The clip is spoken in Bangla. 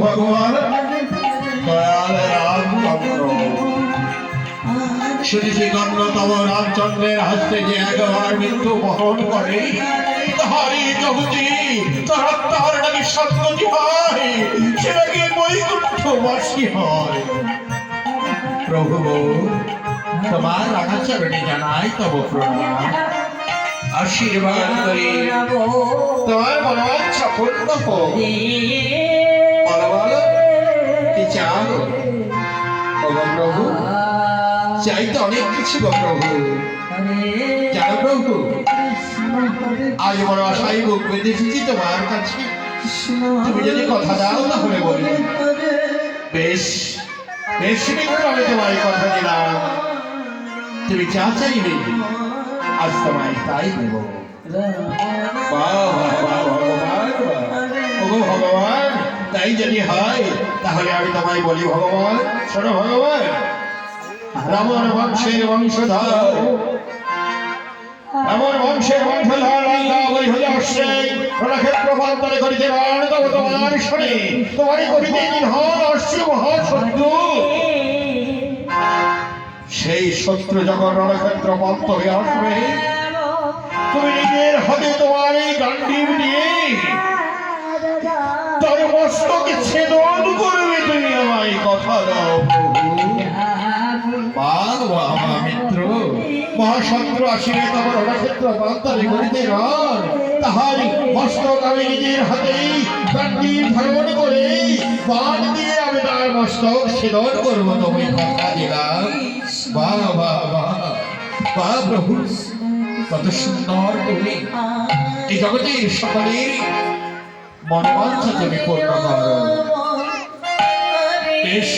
ভগবান শুনেছি গণ্যতম রামচন্দ্রের হস্তে যে একবার মৃত্যু বহন করে তাহারই জগতি তার নাকি সত্যি হয়, সে নাকি বৈকুণ্ঠবাসী হয়। প্রভু তোমার রাখাচরণে জানাই তব প্রণাম, আশীর্বাদ করি তোমার মনোবাঞ্ছা পূর্ণ হোক। বলো বলো কি চাও? প্রভু চাই তো অনেক কিছু গো প্রভু। জানো প্রভু আজ বড় আশাই বুক বেঁধেছি তোমার কাছে, তুমি যদি কথা দাও তাহলে বলি। বেশ বেশ মিত্র, আমি তোমায় কথা দিলাম, তুমি যা চাইবে আজ তোমায় তাই দেব। ভগবান তাই যদি হয় তাহলে আমি তোমায় বলি ভগবান শোনো ভগবান, রামর বংশের বংশধর, রামর বংশের বংশধর রণক্ষেত্র প্রান্তরে করিতে রণ তব তোমার শোনে তোমারই করিতে নিধন অশ্ব মহাশত্রু। সেই শত্রু যখন রণক্ষেত্র প্রান্তরে আসবে তুমি নিজের হাতে তোমার এই গান্ডীব দিয়ে তার মস্তকে ছেদন করবে। তুমি আমায় কথা দাও মিত্র। মহাশত্রু আসিলে তখন রণক্ষেত্র প্রান্তরে করিতে রণ তাহারই মস্তক আমি নিজের হাতেই গান্ডীব ধারণ করে বাণ দিয়ে আমি তার মস্তক ছেদন করবো। তুমি কথা দিলাম। বাহ বাহ বাহ বাহ প্রভু, কত সুন্দর তুমি এই জগতের সকলের মনোবাঞ্ছা তুমি পূর্ণ করো। বেশ